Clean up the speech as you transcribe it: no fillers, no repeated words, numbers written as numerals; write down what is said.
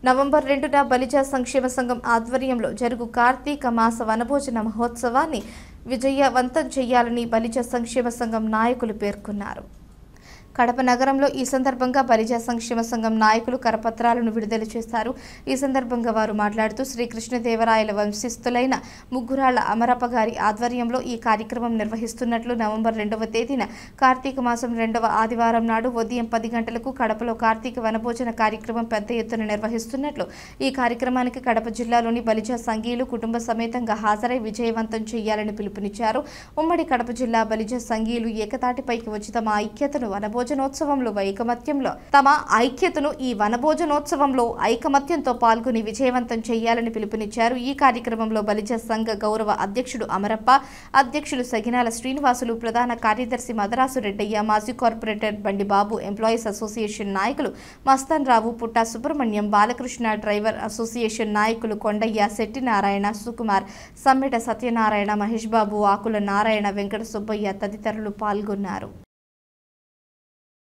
November 2న Balija సంక్షేమ సంఘం ఆధ్వర్యంలో జరుగు కార్తీక మాస వనభోజన మహోత్సవాన్ని విజయవంతం చేయాలని బలిజ సంక్షేమ సంఘం నాయకులు పేర్కొన్నారు. కడప నగరంలో ఈ సందర్భంగా బలిజ సంక్షేమ సంఘం నాయకులు కరపత్రాలను విడుదల చేశారు. ఈ సందర్భంగా వారు మాట్లాడుతూ శ్రీకృష్ణదేవరాయల వంశస్థులైన ముగ్గురాళ్ల అమరప్ప గారి ఆధ్వర్యంలో ఈ కార్యక్రమం నిర్వహిస్తున్నట్లు నవంబర్ 2వ తేదీన కార్తీక మాసం 2వ ఆదివారం నాడు ఉదయం 10 గంటలకు కడపలో కార్తీక వనభోజన కార్యక్రమం పెద్ద ఎత్తున నిర్వహిస్తున్నట్లు, ఈ కార్యక్రమానికి కడప జిల్లాలోని బలిజ సంఘీయులు కుటుంబ సమేతంగా హాజరై విజయవంతం చేయాలని పిలుపునిచ్చారు. ఉమ్మడి కడప జిల్లా బలిజ సంఘీయులు ఏకతాటిపైకి వచ్చి తమ ఐక్యతను ఈ వనభోజనోత్సవంలో ఐకమత్యంతో పాల్గొని విజయవంతం చేయాలని పిలుపునిచ్చారు. ఈ కార్యక్రమంలో బలిజ సంఘ గౌరవ అధ్యక్షుడు అమరప్ప, అధ్యక్షులు సగినాల శ్రీనివాసులు, ప్రధాన కార్యదర్శి మదరాసు రెడ్డయ్య, మాజీ కార్పొరేటర్ బండిబాబు, ఎంప్లాయీస్ అసోసియేషన్ నాయకులు మస్తాన్ రావు, పుట్టా సుబ్రహ్మణ్యం, బాలకృష్ణ, డ్రైవర్ అసోసియేషన్ నాయకులు కొండయ్య, శెట్టి నారాయణ, సుకుమార్, సమ్మెట సత్యనారాయణ, మహేష్ బాబు, ఆకుల నారాయణ, వెంకట సుబ్బయ్య తదితరులు పాల్గొన్నారు.